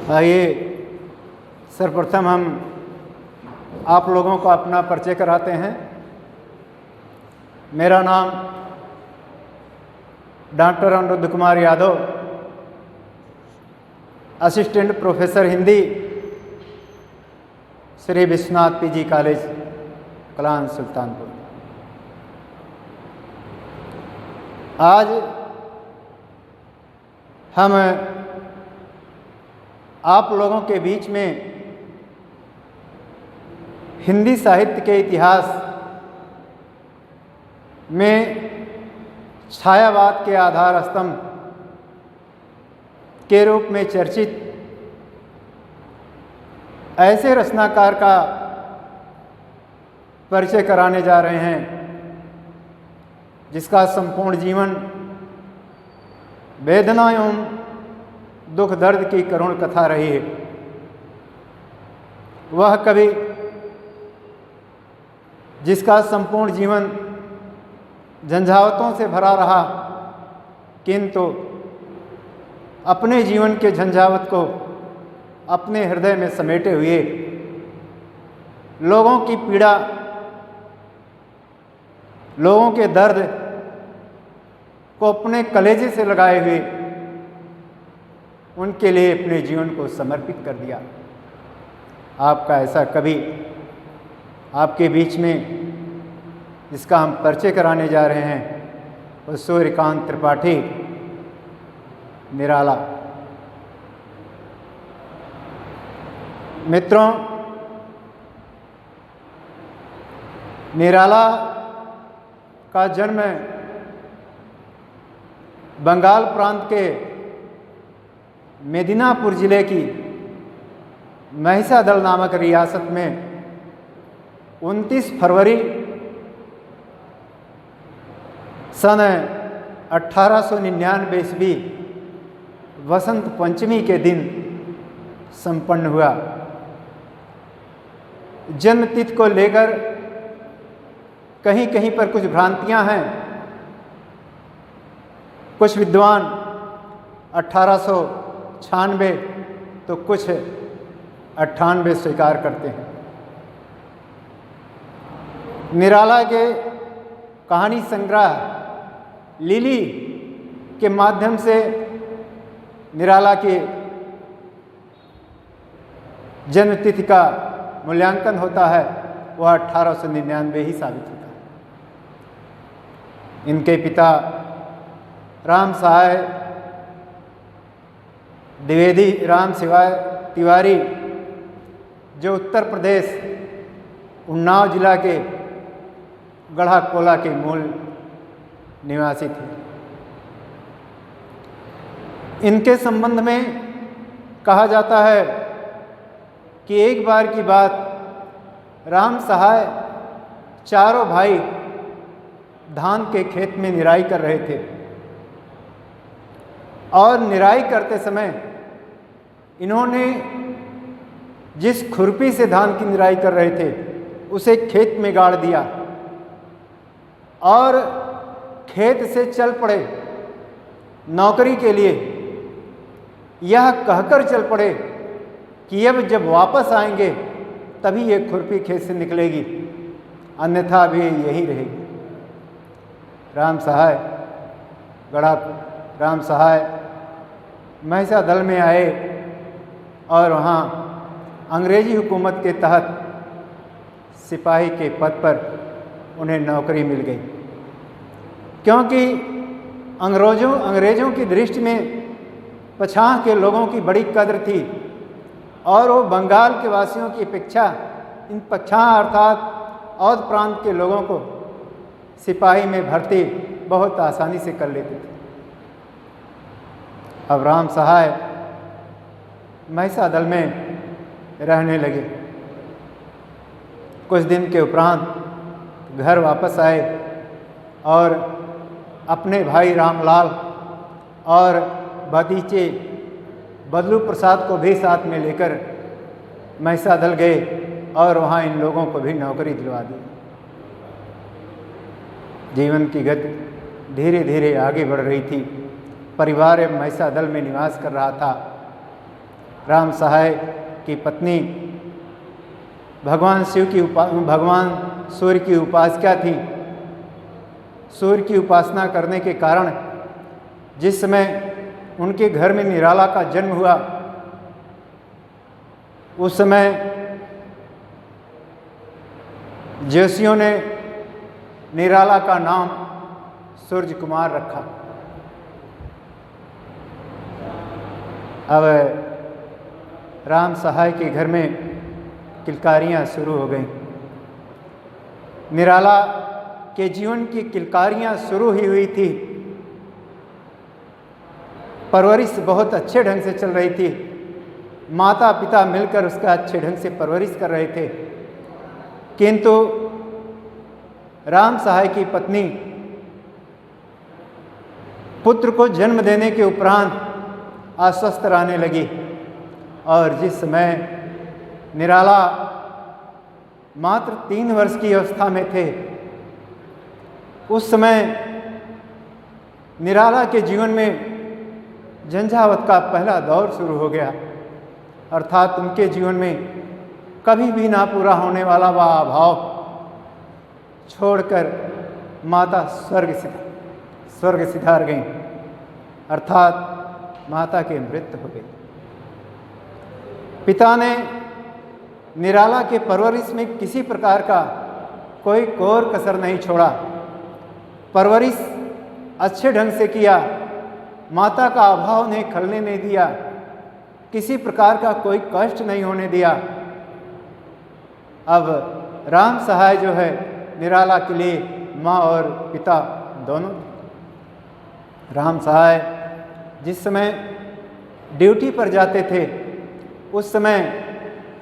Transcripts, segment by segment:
आइए सर्वप्रथम हम आप लोगों को अपना परिचय कराते हैं। मेरा नाम doctor Anirudh Kumar Yadav, assistant professor Hindi, Shri Vishwanath PG college Kalan Sultanpur. आज हम आप लोगों के बीच में हिंदी साहित्य के इतिहास में छायावाद के आधार स्तंभ के रूप में चर्चित ऐसे रचनाकार का परिचय कराने जा रहे हैं जिसका संपूर्ण जीवन वेदना एवं दुख दर्द की करुण कथा रही है। वह कवि जिसका संपूर्ण जीवन झंझावतों से भरा रहा, किंतु अपने जीवन के झंझावत को अपने हृदय में समेटे हुए लोगों की पीड़ा, लोगों के दर्द को अपने कलेजे से लगाए हुए उनके लिए अपने जीवन को समर्पित कर दिया। आपका ऐसा कवि आपके बीच में जिसका हम परिचय कराने जा रहे हैं वो सूर्यकांत त्रिपाठी निराला। मित्रों, निराला का जन्म बंगाल प्रांत के मेदिनीपुर जिले की महिषादल नामक रियासत में 29 फरवरी सन 1899 ईस्वी वसंत पंचमी के दिन संपन्न हुआ। जन्म तिथि को लेकर कहीं कहीं पर कुछ भ्रांतियां हैं। कुछ विद्वान 1896 तो कुछ 98 स्वीकार करते हैं। निराला के कहानी संग्रह लिली के माध्यम से निराला की जन्म तिथि का मूल्यांकन होता है, वह 1899 ही साबित होता है। इनके पिता राम सहाय द्विवेदी राम शिवाय तिवारी, जो उत्तर प्रदेश उन्नाव जिला के गढ़ा कोला के मूल निवासी थे। इनके संबंध में कहा जाता है कि एक बार की बात, राम सहाय चारों भाई धान के खेत में निराई कर रहे थे और निराई करते समय इन्होंने जिस खुरपी से धान की निराई कर रहे थे उसे खेत में गाड़ दिया और खेत से चल पड़े नौकरी के लिए। यह कहकर चल पड़े कि अब जब वापस आएंगे तभी ये खुरपी खेत से निकलेगी, अन्यथा भी यही रहेगी। राम सहाय महिषादल में आए और वहाँ अंग्रेजी हुकूमत के तहत सिपाही के पद पर उन्हें नौकरी मिल गई, क्योंकि अंग्रेज़ों की दृष्टि में पछाह के लोगों की बड़ी कद्र थी और वो बंगाल के वासियों की अपेक्षा इन पछाह अर्थात औध प्रांत के लोगों को सिपाही में भर्ती बहुत आसानी से कर लेते थे। अब राम सहाय महिषादल में रहने लगे। कुछ दिन के उपरांत घर वापस आए और अपने भाई रामलाल और भतीजे बदलू प्रसाद को भी साथ में लेकर महिषादल गए और वहाँ इन लोगों को भी नौकरी दिलवा दी। जीवन की गति धीरे धीरे आगे बढ़ रही थी। परिवार महिषादल में निवास कर रहा था। राम सहाय की पत्नी भगवान सूर्य की उपासिका थी। सूर्य की उपासना करने के कारण जिस समय उनके घर में निराला का जन्म हुआ, उस समय ज्योतिषियों ने निराला का नाम सूर्य कुमार रखा। अब राम सहाय के घर में किलकारियाँ शुरू हो गईं। निराला के जीवन की किलकारियाँ शुरू ही हुई थी। परवरिश बहुत अच्छे ढंग से चल रही थी। माता पिता मिलकर उसका अच्छे ढंग से परवरिश कर रहे थे, किंतु राम सहाय की पत्नी पुत्र को जन्म देने के उपरांत अस्वस्थ रहने लगी। और जिस समय निराला मात्र 3 वर्ष की अवस्था में थे, उस समय निराला के जीवन में झंझावत का पहला दौर शुरू हो गया। अर्थात उनके जीवन में कभी भी ना पूरा होने वाला वह अभाव छोड़कर माता स्वर्ग सिधार गईं, अर्थात माता की मृत्यु हो गई। पिता ने निराला के परवरिश में किसी प्रकार का कोई कोर कसर नहीं छोड़ा। परवरिश अच्छे ढंग से किया, माता का अभाव नहीं खलने नहीं दिया, किसी प्रकार का कोई कष्ट नहीं होने दिया। अब राम सहाय जो है निराला के लिए माँ और पिता दोनों। राम सहाय जिस समय ड्यूटी पर जाते थे, उस समय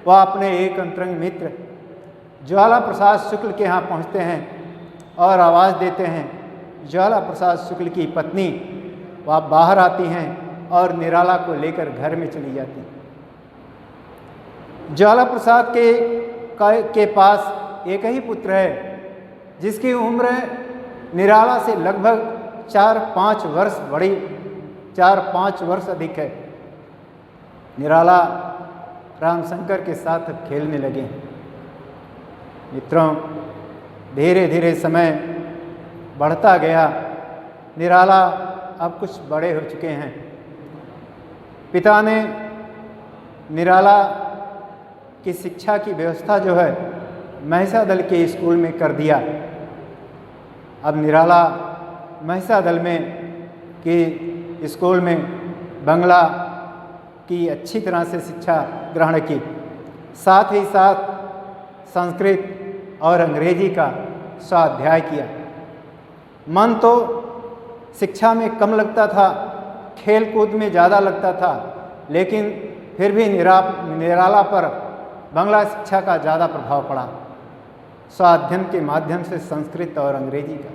वह अपने एक अंतरंग मित्र ज्वाला प्रसाद शुक्ल के यहाँ पहुँचते हैं और आवाज़ देते हैं। ज्वाला प्रसाद शुक्ल की पत्नी वह बाहर आती हैं और निराला को लेकर घर में चली जाती हैं। ज्वाला प्रसाद के पास एक ही पुत्र है, जिसकी उम्र निराला से लगभग 4-5 वर्ष बड़ी, 4-5 वर्ष अधिक है। निराला रामशंकर के साथ अब खेलने लगे। मित्रों, धीरे धीरे समय बढ़ता गया। निराला अब कुछ बड़े हो चुके हैं। पिता ने निराला की शिक्षा की व्यवस्था जो है महिषादल के स्कूल में कर दिया। अब निराला महिषादल में कि स्कूल में बंगला की अच्छी तरह से शिक्षा ग्रहण की, साथ ही साथ संस्कृत और अंग्रेजी का स्वाध्याय किया। मन तो शिक्षा में कम लगता था, खेल कूद में ज़्यादा लगता था, लेकिन फिर भी निराला पर बंगला शिक्षा का ज़्यादा प्रभाव पड़ा, स्वाध्ययन के माध्यम से संस्कृत और अंग्रेजी का।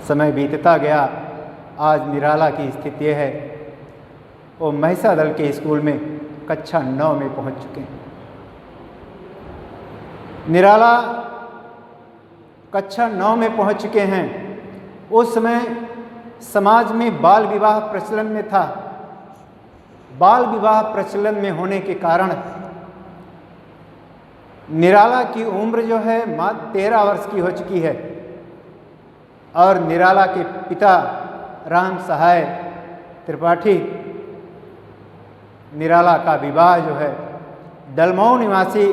समय बीतता गया। आज निराला की स्थिति यह है, वो महिषादल के स्कूल में कक्षा 9 में पहुंच चुके हैं। निराला कक्षा 9 में पहुंच चुके हैं। उस समय समाज में बाल विवाह प्रचलन में था। बाल विवाह प्रचलन में होने के कारण निराला की उम्र जो है मात्र 13 वर्ष की हो चुकी है और निराला के पिता राम सहाय त्रिपाठी निराला का विवाह जो है दलमऊ निवासी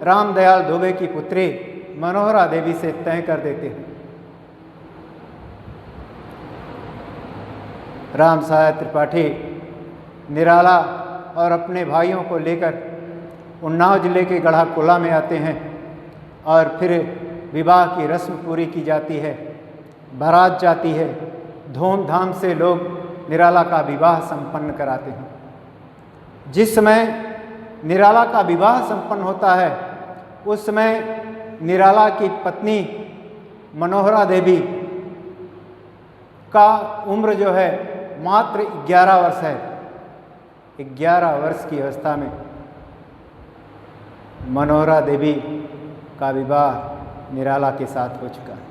रामदयाल दुबे की पुत्री मनोहरा देवी से तय कर देते हैं। राम सहाय त्रिपाठी निराला और अपने भाइयों को लेकर उन्नाव जिले के गढ़ाकोला में आते हैं और फिर विवाह की रस्म पूरी की जाती है, बारात जाती है, धूमधाम से लोग निराला का विवाह संपन्न कराते हैं। जिस समय निराला का विवाह संपन्न होता है, उस समय निराला की पत्नी मनोहरा देवी का उम्र जो है मात्र 11 वर्ष है। 11 वर्ष की अवस्था में मनोहरा देवी का विवाह निराला के साथ हो चुका है।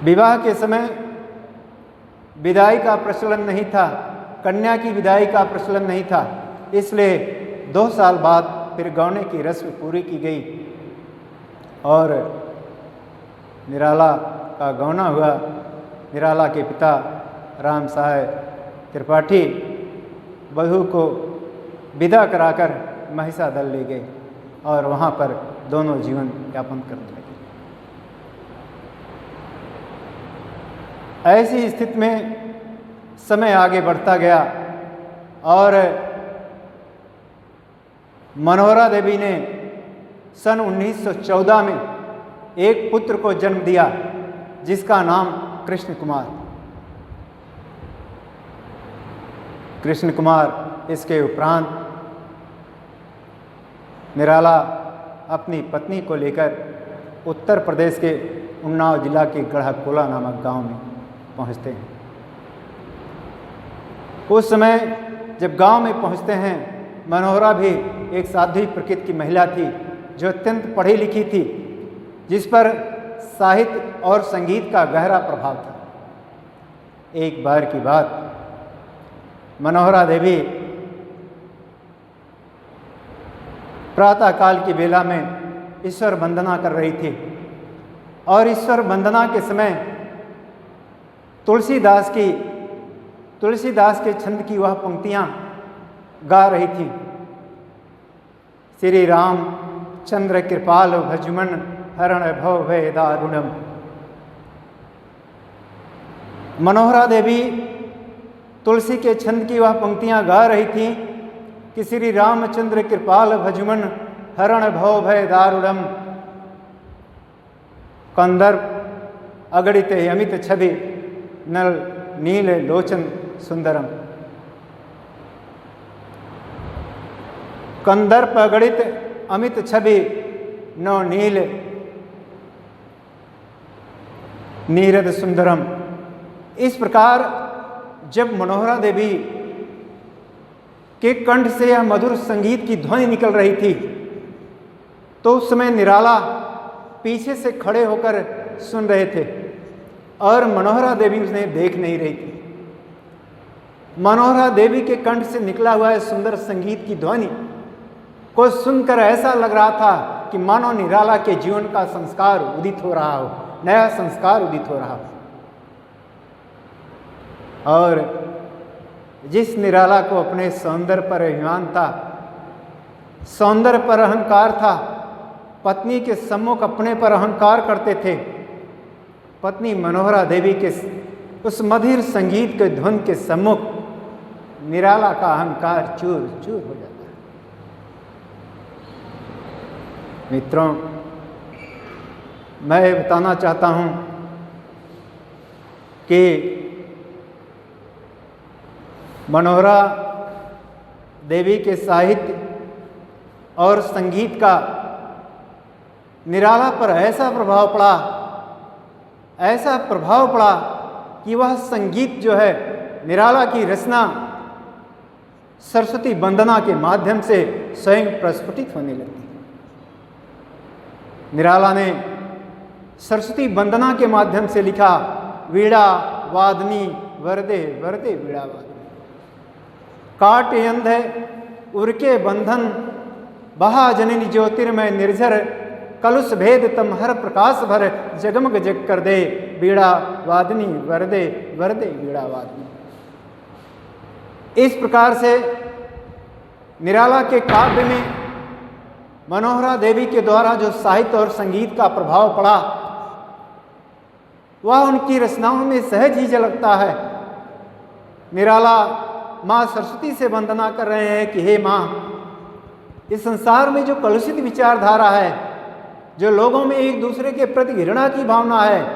विवाह के समय विदाई का प्रचलन नहीं था, कन्या की विदाई का प्रचलन नहीं था, इसलिए 2 साल बाद फिर गौने की रस्म पूरी की गई और निराला का गौना हुआ। निराला के पिता राम साहब त्रिपाठी बहू को विदा कराकर महिषा दल ले गए और वहाँ पर दोनों जीवन यापन करने लगे। ऐसी स्थिति में समय आगे बढ़ता गया और मनोहरा देवी ने सन 1914 में एक पुत्र को जन्म दिया जिसका नाम कृष्ण कुमार। कृष्ण कुमार इसके उपरांत निराला अपनी पत्नी को लेकर उत्तर प्रदेश के उन्नाव जिला के गढ़कोला नामक गांव में पहुंचते हैं। उस समय जब गांव में पहुंचते हैं, मनोहरा भी एक साध्वी प्रकृति की महिला थी जो अत्यंत पढ़ी लिखी थी, जिस पर साहित्य और संगीत का गहरा प्रभाव था। एक बार की बात, मनोहरा देवी प्रातःकाल की बेला में ईश्वर वंदना कर रही थी और ईश्वर वंदना के समय तुलसीदास के छंद की वह पंक्तियां गा रही थी। श्री राम चंद्र कृपाल भजमन हरण भव भय दारुणम। मनोहरा देवी तुलसी के छंद की वह पंक्तियां गा रही थी कि श्री रामचंद्र कृपाल भजमन हरण भव भय दारुणम, कंदर्प अगणित अमित छवि नल नील लोचन सुंदरम। कंदर्प अगणित अमित छवि नौ नील नीरद सुंदरम। इस प्रकार जब मनोहरा देवी के कंठ से यह मधुर संगीत की ध्वनि निकल रही थी तो उस समय निराला पीछे से खड़े होकर सुन रहे थे और मनोहरा देवी उन्हें देख नहीं रही थी। मनोहरा देवी के कंठ से निकला हुआ है सुंदर संगीत की ध्वनि को सुनकर ऐसा लग रहा था कि मानो निराला के जीवन का संस्कार उदित हो रहा हो, नया संस्कार उदित हो रहा हो। और जिस निराला को अपने सौंदर्य पर अभिमान था, सौंदर्य पर अहंकार था, पत्नी के सम्मुख अपने पर अहंकार करते थे, पत्नी मनोहरा देवी के उस मधुर संगीत के धुन के सम्मुख निराला का अहंकार चूर चूर हो जाता है। मित्रों, मैं बताना चाहता हूं कि मनोहरा देवी के साहित्य और संगीत का निराला पर ऐसा प्रभाव पड़ा कि वह संगीत जो है निराला की रचना सरस्वती वंदना के माध्यम से स्वयं प्रस्फुटित होने लगी। निराला ने सरस्वती वंदना के माध्यम से लिखा, वीणा वादनी वरदे वरदे वीणा वादनी, काट अंध उरके बंधन बहा जननी ज्योतिर्मय निर्झर, कलुष भेद तम हर प्रकाश भर, जगमग जग कर दे वीणा वादनी वरदे वरदे वीणा वादनी। इस प्रकार से निराला के काव्य में मनोहरा देवी के द्वारा जो साहित्य और संगीत का प्रभाव पड़ा वह उनकी रचनाओं में सहज ही झलकता है। निराला माँ सरस्वती से वंदना कर रहे हैं कि हे माँ, इस संसार में जो कलुषित विचारधारा है, जो लोगों में एक दूसरे के प्रति घृणा की भावना है,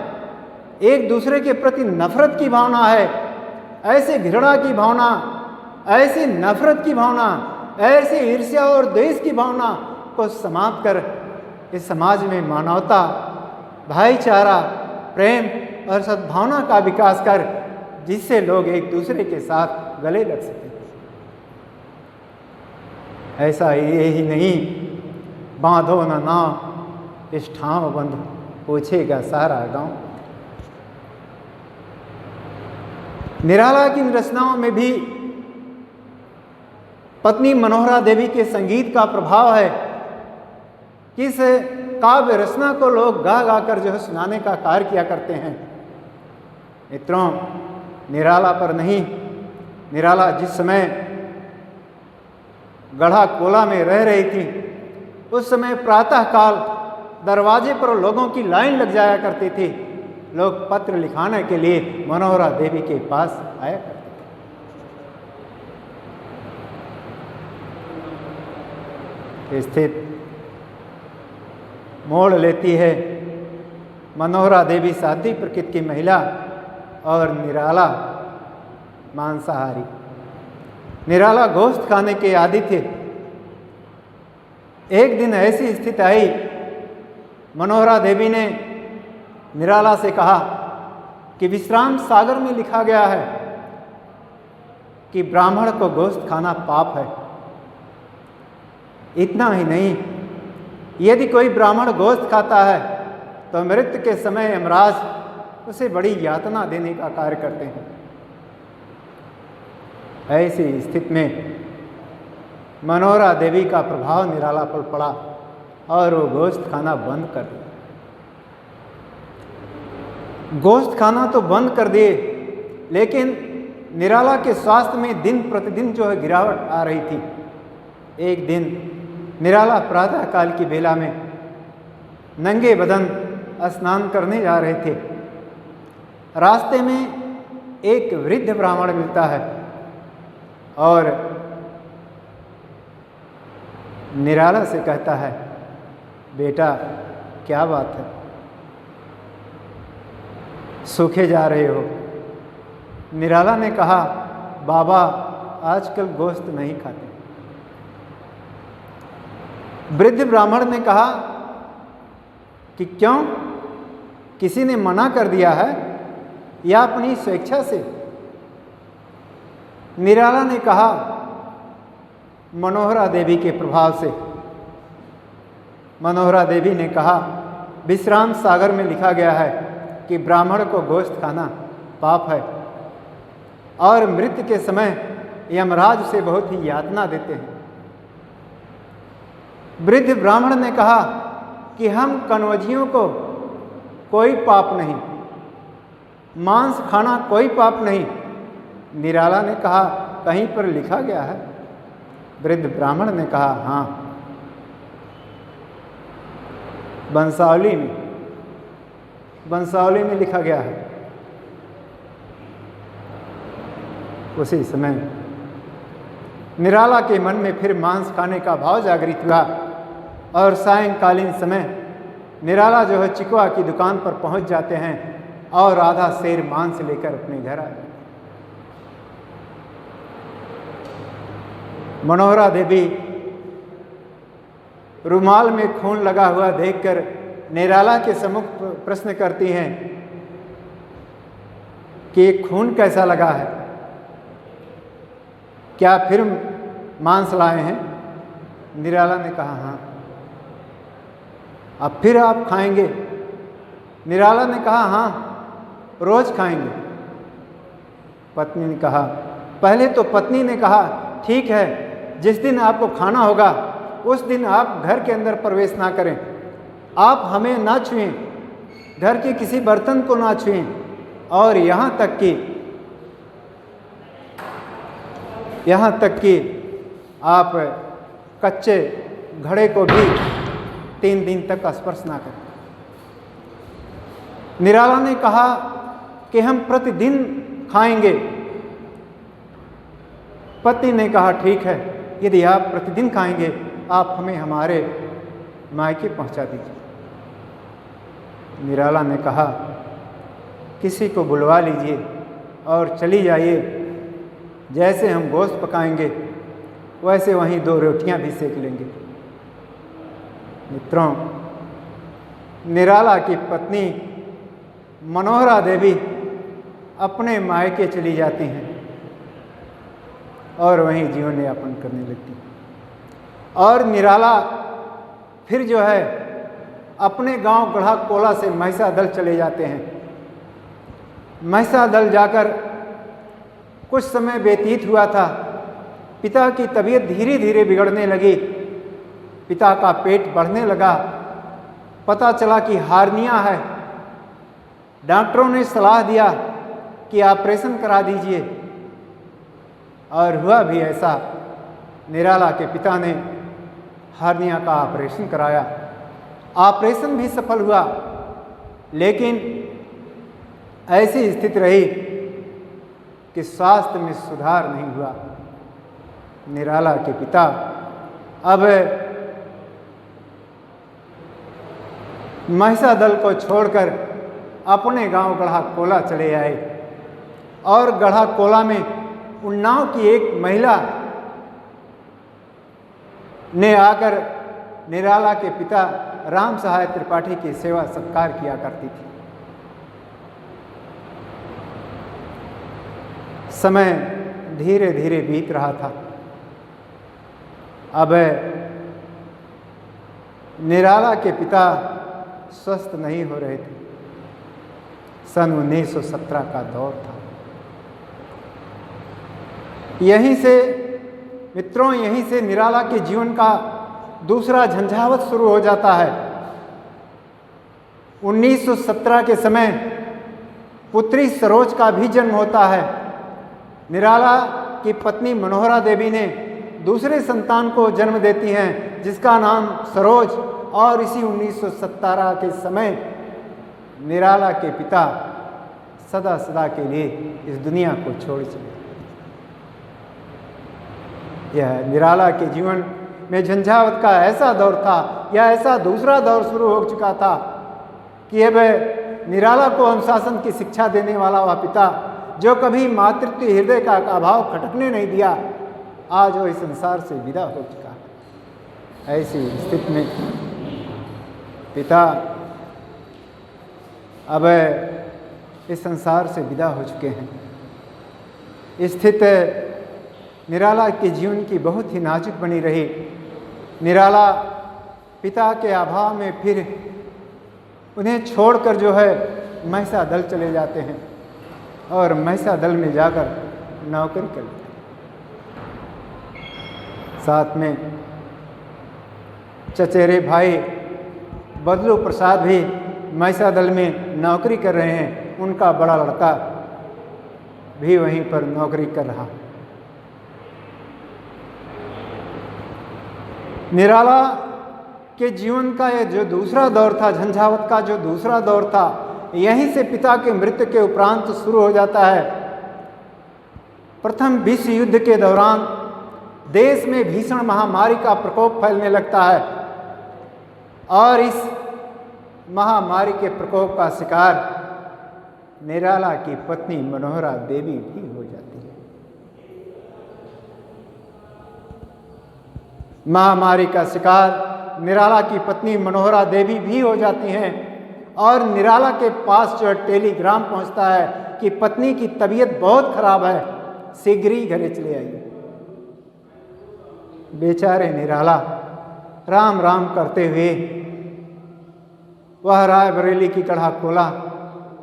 एक दूसरे के प्रति नफरत की भावना है, ऐसे घृणा की भावना, ऐसी नफरत की भावना, ऐसी ईर्ष्या और द्वेष की भावना को समाप्त कर इस समाज में मानवता, भाईचारा, प्रेम और सद्भावना का विकास कर, जिससे लोग एक दूसरे के साथ गले लग सकें। ऐसा यही नहीं, बांधो न नाव इस ठाव बंधु, पूछेगा सारा गांव। निराला की इन रचनाओं में भी पत्नी मनोहरा देवी के संगीत का प्रभाव है कि इस काव्य रचना को लोग गा गा कर जो है सुनाने का कार्य किया करते हैं। मित्रों, निराला पर नहीं, निराला जिस समय गढ़ा कोला में रह रही थी उस समय प्रातःकाल दरवाजे पर लोगों की लाइन लग जाया करती थी। लोग पत्र लिखाने के लिए मनोहरा देवी के पास आया करते थे। स्थित मोड़ लेती है मनोहरा देवी साध्वी प्रकृति की महिला और निराला मांसाहारी। निराला गोश्त खाने के आदी थे। एक दिन ऐसी स्थिति आई, मनोहरा देवी ने निराला से कहा कि विश्राम सागर में लिखा गया है कि ब्राह्मण को गोश्त खाना पाप है। इतना ही नहीं, यदि कोई ब्राह्मण गोश्त खाता है तो मृत्यु के समय यमराज उसे बड़ी यातना देने का कार्य करते हैं। ऐसी स्थिति में मनोहरा देवी का प्रभाव निराला पर पड़ा और वो गोश्त खाना बंद कर दिया। गोश्त खाना तो बंद कर दिए, लेकिन निराला के स्वास्थ्य में दिन प्रतिदिन जो है गिरावट आ रही थी। एक दिन निराला प्रातःकाल की बेला में नंगे बदन स्नान करने जा रहे थे। रास्ते में एक वृद्ध ब्राह्मण मिलता है और निराला से कहता है, बेटा क्या बात है, सूखे जा रहे हो? निराला ने कहा, बाबा आजकल गोश्त नहीं खाते। वृद्ध ब्राह्मण ने कहा कि क्यों, किसी ने मना कर दिया है या अपनी स्वेच्छा से? निराला ने कहा, मनोहरा देवी के प्रभाव से। मनोहरा देवी ने कहा, विश्राम सागर में लिखा गया है कि ब्राह्मण को गोश्त खाना पाप है और मृत्यु के समय यमराज उसे बहुत ही यातना देते हैं। वृद्ध ब्राह्मण ने कहा कि हम कनौजियों को कोई पाप नहीं, मांस खाना कोई पाप नहीं। निराला ने कहा, कहीं पर लिखा गया है? वृद्ध ब्राह्मण ने कहा, हाँ, बंसावली में लिखा गया है। उसी समय निराला के मन में फिर मांस खाने का भाव जागृत हुआ और सायंकालीन समय निराला जो है चिकवा की दुकान पर पहुंच जाते हैं और आधा सेर मांस लेकर अपने घर आए। मनोहरा देवी रुमाल में खून लगा हुआ देखकर निराला के सम्मुख प्रश्न करती हैं कि ये खून कैसा लगा है, क्या फिर मांस लाए हैं? निराला ने कहा, हाँ। अब फिर आप खाएंगे? निराला ने कहा, हाँ, रोज खाएंगे। पत्नी ने कहा, पहले तो पत्नी ने कहा, ठीक है, जिस दिन आपको खाना होगा उस दिन आप घर के अंदर प्रवेश ना करें, आप हमें ना छुएं, घर के किसी बर्तन को ना छुएं और यहाँ तक कि आप कच्चे घड़े को भी 3 दिन तक स्पर्श ना करें। निराला ने कहा कि हम प्रतिदिन खाएंगे। पति ने कहा, ठीक है, यदि आप प्रतिदिन खाएंगे आप हमें हमारे मायके पहुंचा दीजिए। निराला ने कहा, किसी को बुलवा लीजिए और चली जाइए, जैसे हम गोश्त पकाएंगे वैसे वहीं 2 रोटियां भी सेक लेंगे। मित्रों, निराला की पत्नी मनोहरा देवी अपने मायके चली जाती हैं और वहीं जीवन यापन करने लगती। और निराला फिर जो है अपने गांव गढ़ा कोला से महिषादल चले जाते हैं। महिषादल जाकर कुछ समय व्यतीत हुआ था। पिता की तबीयत धीरे धीरे बिगड़ने लगी। पिता का पेट बढ़ने लगा। पता चला कि हार्निया है। डॉक्टरों ने सलाह दिया कि ऑपरेशन करा दीजिए, और हुआ भी ऐसा। निराला के पिता ने हार्निया का ऑपरेशन कराया। ऑपरेशन भी सफल हुआ, लेकिन ऐसी स्थिति रही कि स्वास्थ्य में सुधार नहीं हुआ। निराला के पिता अब महिषादल को छोड़कर अपने गांव गढ़ा कोला चले आए, और गढ़ा कोला में उन्नाव की एक महिला ने आकर निराला के पिता राम सहाय त्रिपाठी की सेवा सत्कार किया करती थी। समय धीरे धीरे बीत रहा था। अब निराला के पिता स्वस्थ नहीं हो रहे थे। सन 1917 का दौर था। यहीं से मित्रों, यहीं से निराला के जीवन का दूसरा झंझावत शुरू हो जाता है। 1917 के समय पुत्री सरोज का भी जन्म होता है। निराला की पत्नी मनोहरा देवी ने दूसरे संतान को जन्म देती हैं, जिसका नाम सरोज, और इसी 1917 के समय निराला के पिता सदा सदा के लिए इस दुनिया को छोड़ चले। यह निराला के जीवन में झंझावत का ऐसा दौर था, या ऐसा दूसरा दौर शुरू हो चुका था कि अब निराला को अनुशासन की शिक्षा देने वाला वह पिता, जो कभी मातृत्व हृदय का अभाव खटकने नहीं दिया, आज वो इस संसार से विदा हो चुका है। ऐसी स्थिति में पिता अब इस संसार से विदा हो चुके हैं। स्थिति निराला के जीवन की बहुत ही नाजुक बनी रही। निराला पिता के अभाव में फिर उन्हें छोड़कर जो है महिषादल चले जाते हैं, और महिषादल में जाकर नौकरी करते हैं। साथ में चचेरे भाई बदलू प्रसाद भी महिषादल में नौकरी कर रहे हैं। उनका बड़ा लड़का भी वहीं पर नौकरी कर रहा। निराला के जीवन का ये जो दूसरा दौर था, झंझावत का जो दूसरा दौर था, यहीं से पिता के मृत्यु के उपरांत शुरू हो जाता है। प्रथम विश्व युद्ध के दौरान देश में भीषण महामारी का प्रकोप फैलने लगता है, और इस महामारी के प्रकोप का शिकार निराला की पत्नी मनोहरा देवी भी हो जाती है। महामारी का शिकार निराला की पत्नी मनोहरा देवी भी हो जाती हैं, और निराला के पास जो टेलीग्राम पहुंचता है कि पत्नी की तबीयत बहुत खराब है, शीघ्र ही घरे चले आइए। बेचारे निराला राम राम करते हुए वह रायबरेली की गढ़ा कोला,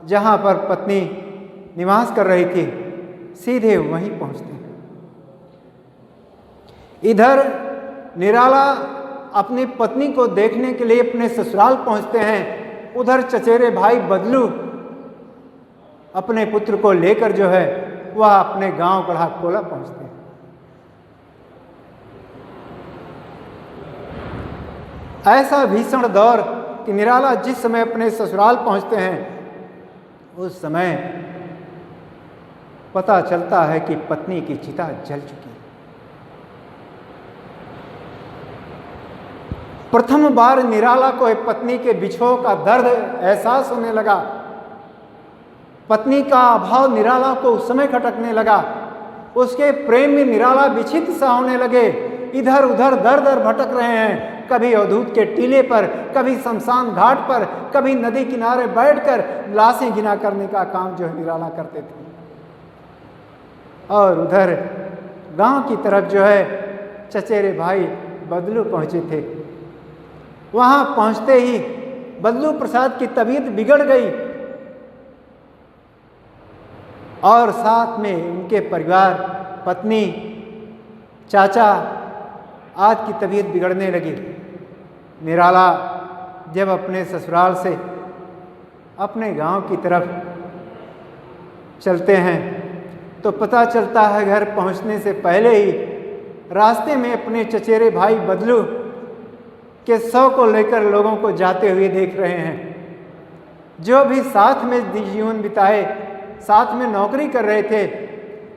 जहाँ पर पत्नी निवास कर रही थी, सीधे वहीं पहुँचते हैं। इधर निराला अपनी पत्नी को देखने के लिए अपने ससुराल पहुँचते हैं। उधर चचेरे भाई बदलू अपने पुत्र को लेकर जो है वह अपने गांव गढ़ा कोला पहुँचते हैं। ऐसा भीषण दौर कि निराला जिस समय अपने ससुराल पहुंचते हैं, उस समय पता चलता है कि पत्नी की चिता जल चुकी है। प्रथम बार निराला को पत्नी के बिछोह का दर्द एहसास होने लगा। पत्नी का अभाव निराला को उस समय खटकने लगा। उसके प्रेम में निराला विचित्र सा होने लगे। इधर उधर दर दर भटक रहे हैं, कभी अवधूत के टीले पर, कभी शमशान घाट पर, कभी नदी किनारे बैठकर लाशें गिना करने का काम जो है निराला करते थे। और उधर गांव की तरफ जो है चचेरे भाई बदलू पहुंचे थे। वहां पहुंचते ही बदलू प्रसाद की तबीयत बिगड़ गई। और साथ में उनके परिवार, पत्नी, चाचा आदि की तबीयत बिगड़ने लगी। निराला जब अपने ससुराल से अपने गांव की तरफ चलते हैं तो पता चलता है घर पहुंचने से पहले ही रास्ते में अपने चचेरे भाई बदलू के शव को लेकर लोगों को जाते हुए देख रहे हैं। जो भी साथ में जीवन बिताए, साथ में नौकरी कर रहे थे,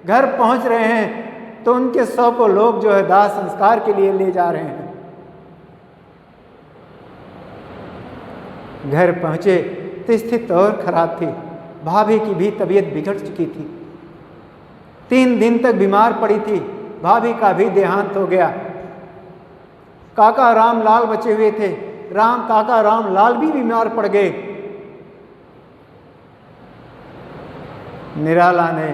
घर पहुंच रहे हैं तो उनके शव को लोग जो है दाह संस्कार के लिए ले जा रहे हैं। घर पहुंचे तो स्थिति और खराब थी। भाभी की भी तबीयत बिगड़ चुकी थी, 3 दिन तक बीमार पड़ी थी। भाभी का भी देहांत हो गया। काका रामलाल बचे हुए थे। काका रामलाल भी बीमार पड़ गए। निराला ने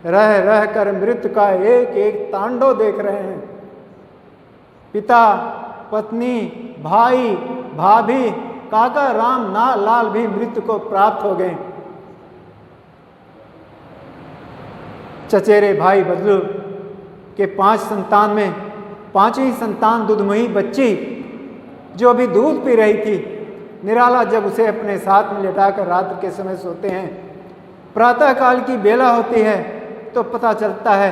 रह रह कर मृत्यु का एक एक तांडव देख रहे हैं। पिता, पत्नी, भाई, भाभी, काका रामलाल भी मृत्यु को प्राप्त हो गए। चचेरे भाई बदलू के 5 संतान में 5वीं संतान दुधमुही बच्ची जो अभी दूध पी रही थी। निराला जब उसे अपने साथ में लेटाकर रात के समय सोते हैं, प्रातः काल की बेला होती है तो पता चलता है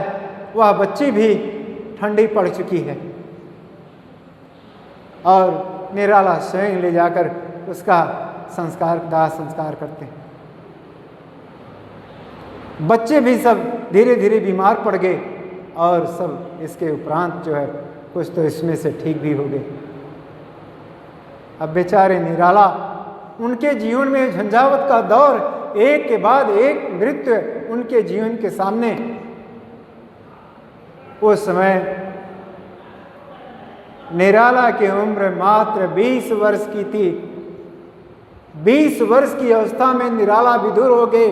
वह बच्ची भी ठंडी पड़ चुकी है और निराला स्वयं ले जाकर उसका दाह संस्कार करते हैं। बच्चे भी सब धीरे धीरे बीमार पड़ गए और सब इसके उपरांत जो है कुछ तो इसमें से ठीक भी हो गए। अब बेचारे निराला, उनके जीवन में झंझावत का दौर, एक के बाद एक मृत्यु उनके जीवन के सामने। उस समय निराला की उम्र मात्र 20 वर्ष की थी। 20 वर्ष की अवस्था में निराला विधुर हो गए।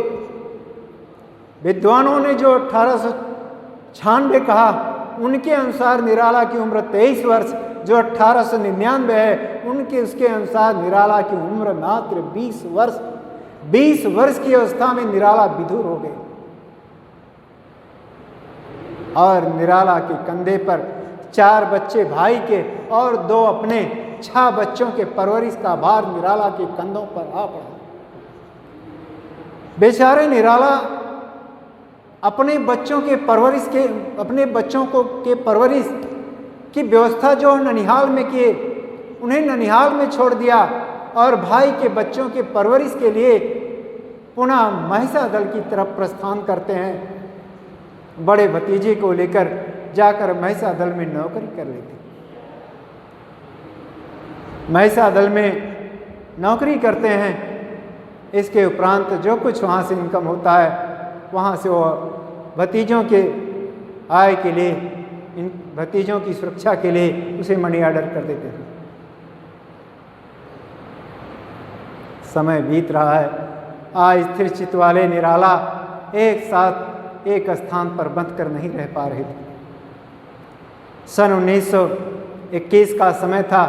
विद्वानों ने जो 1896 कहा, उनके अनुसार निराला की उम्र 23 वर्ष, जो 1899 है उसके अनुसार निराला की उम्र मात्र 20 वर्ष। 20 वर्ष की अवस्था में निराला विधुर हो गए और निराला के कंधे पर 4 बच्चे भाई के और 2 अपने 6 बच्चों के परवरिश का भार निराला के कंधों पर आ पड़ा। बेचारे निराला अपने बच्चों के परवरिश की व्यवस्था जो ननिहाल में किए, उन्हें ननिहाल में छोड़ दिया और भाई के बच्चों के परवरिश के लिए पुनः महिषा दल की तरफ प्रस्थान करते हैं। बड़े भतीजे को लेकर जाकर महिषा दल में नौकरी कर लेते। महिषा दल में नौकरी करते हैं। इसके उपरांत जो कुछ वहाँ से इनकम होता है, वहाँ से वो भतीजों के आय के लिए, इन भतीजों की सुरक्षा के लिए उसे मनी ऑर्डर कर देते हैं। समय बीत रहा है। अस्थिर चित्त वाले निराला एक साथ एक स्थान पर बंध कर नहीं रह पा रहे थे। सन 1921 का समय था।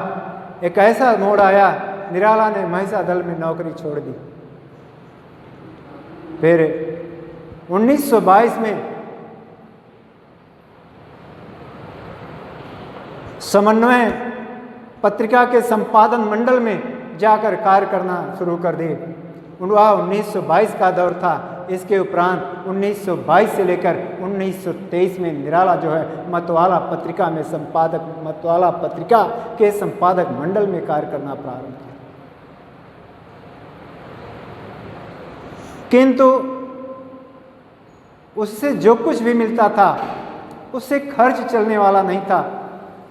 एक ऐसा मोड़ आया, निराला ने महिषा दल में नौकरी छोड़ दी। फिर 1922 में समन्वय पत्रिका के संपादन मंडल में जाकर कार्य करना शुरू कर दिए। वह 1922 का दौर था। इसके उपरांत 1922 से लेकर 1923 में निराला जो है मतवाला पत्रिका के संपादक मंडल में कार्य करना प्रारंभ किया। किंतु उससे जो कुछ भी मिलता था उससे खर्च चलने वाला नहीं था।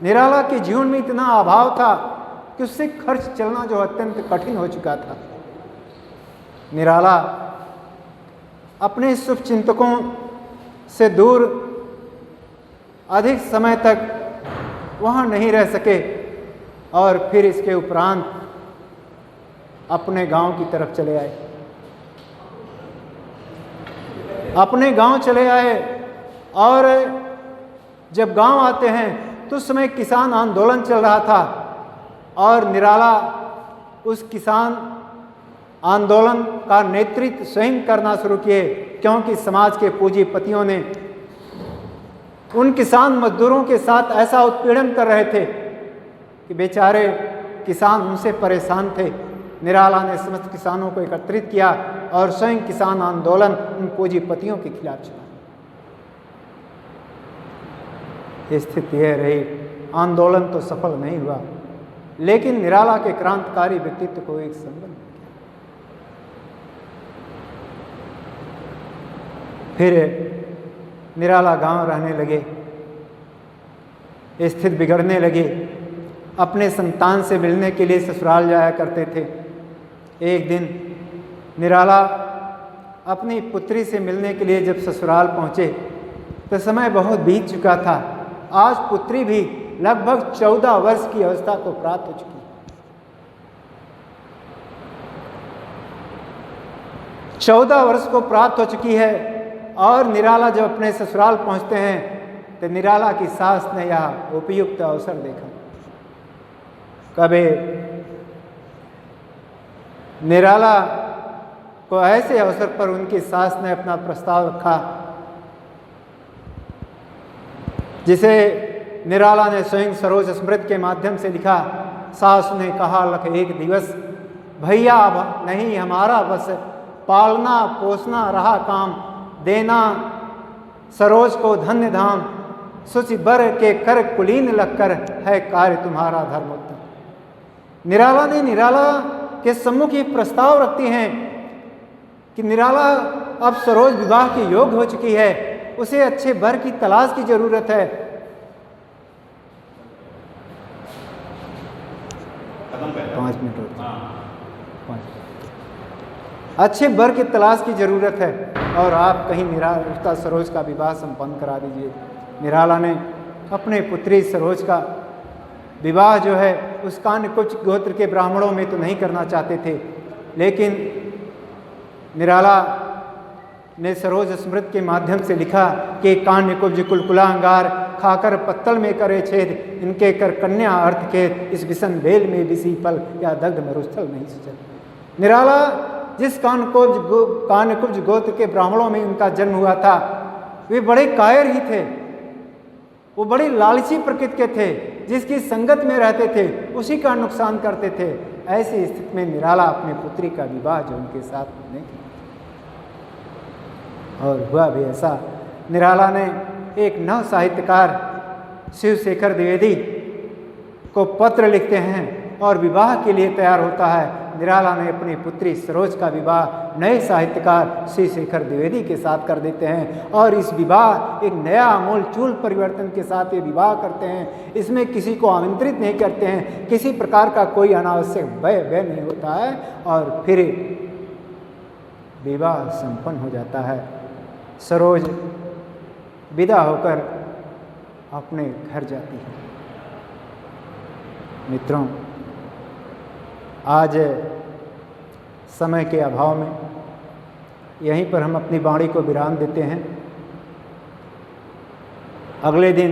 निराला के जीवन में इतना अभाव था कि उससे खर्च चलना जो अत्यंत कठिन हो चुका था। निराला अपने शुभ चिंतकों से दूर अधिक समय तक वहाँ नहीं रह सके और फिर इसके उपरांत अपने गांव की तरफ चले आए। अपने गांव चले आए और जब गांव आते हैं तो उस समय किसान आंदोलन चल रहा था और निराला उस किसान आंदोलन का नेतृत्व स्वयं करना शुरू किए। क्योंकि समाज के पूंजीपतियों ने उन किसान मजदूरों के साथ ऐसा उत्पीड़न कर रहे थे कि बेचारे किसान उनसे परेशान थे। निराला ने समस्त किसानों को एकत्रित किया और स्वयं किसान आंदोलन उन पूंजीपतियों के खिलाफ चला। स्थिति यह रही, आंदोलन तो सफल नहीं हुआ, लेकिन निराला के क्रांतिकारी व्यक्तित्व को एक संबंध फिर निराला गांव रहने लगे, स्थिति बिगड़ने लगी। अपने संतान से मिलने के लिए ससुराल जाया करते थे। एक दिन निराला अपनी पुत्री से मिलने के लिए जब ससुराल पहुंचे तो समय बहुत बीत चुका था। आज पुत्री भी लगभग 14 वर्ष की अवस्था को प्राप्त हो चुकी। 14 वर्ष को प्राप्त हो चुकी है और निराला जब अपने ससुराल पहुंचते हैं तो निराला की सास ने यह उपयुक्त अवसर देखा। कभी निराला को ऐसे अवसर पर उनकी सास ने अपना प्रस्ताव रखा जिसे निराला ने स्वयं सरोज स्मृति के माध्यम से लिखा। सास ने कहा, लख एक दिवस भैया अब नहीं हमारा बस, पालना पोसना रहा काम, देना सरोज को धन्य धाम, सुचि बर के कर कुलीन लगकर है कार्य तुम्हारा धर्मोत्तम। निराला के सम्मुख ये प्रस्ताव रखती हैं कि निराला अब सरोज विवाह के योग्य हो चुकी है, उसे अच्छे वर की तलाश की जरूरत है। 5 मिनट अच्छे वर की तलाश की जरूरत है और आप कहीं निराला सरोज का विवाह संपन्न करा दीजिए। निराला ने अपने पुत्री सरोज का विवाह जो है उस कान्यकुब्ज गोत्र के ब्राह्मणों में तो नहीं करना चाहते थे, लेकिन निराला ने सरोज स्मृति के माध्यम से लिखा कि कान्यकुब्ज कुलकुलांगार खाकर पत्तल में करे छेद, इनके कर कन्या अर्थ खेद, इस विषम बेल में विसी फल या दग्ध मरुस्थल नहीं सुचल। निराला जिस कान्यकुब्ज गोत्र के ब्राह्मणों में उनका जन्म हुआ था वे बड़े कायर ही थे, वो बड़े लालची प्रकृति के थे, जिसकी संगत में रहते थे उसी का नुकसान करते थे। ऐसी स्थिति में निराला अपनी पुत्री का विवाह जो उनके साथ नहीं किया और हुआ भी ऐसा। निराला ने एक नव साहित्यकार शिवशेखर द्विवेदी को पत्र लिखते हैं और विवाह के लिए तैयार होता है। निराला ने अपनी पुत्री सरोज का विवाह नए साहित्यकार शिवशेखर द्विवेदी के साथ कर देते हैं और इस विवाह एक नया आमूल चूल परिवर्तन के साथ ये विवाह करते हैं। इसमें किसी को आमंत्रित नहीं करते हैं, किसी प्रकार का कोई अनावश्यक व्यय नहीं होता है और फिर विवाह संपन्न हो जाता है। सरोज विदा होकर अपने घर जाती है। मित्रों, आज समय के अभाव में यहीं पर हम अपनी वाणी को विराम देते हैं। अगले दिन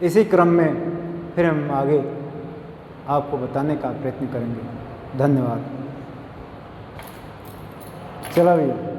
इसी क्रम में फिर हम आगे आपको बताने का प्रयत्न करेंगे। धन्यवाद। चलो भैया।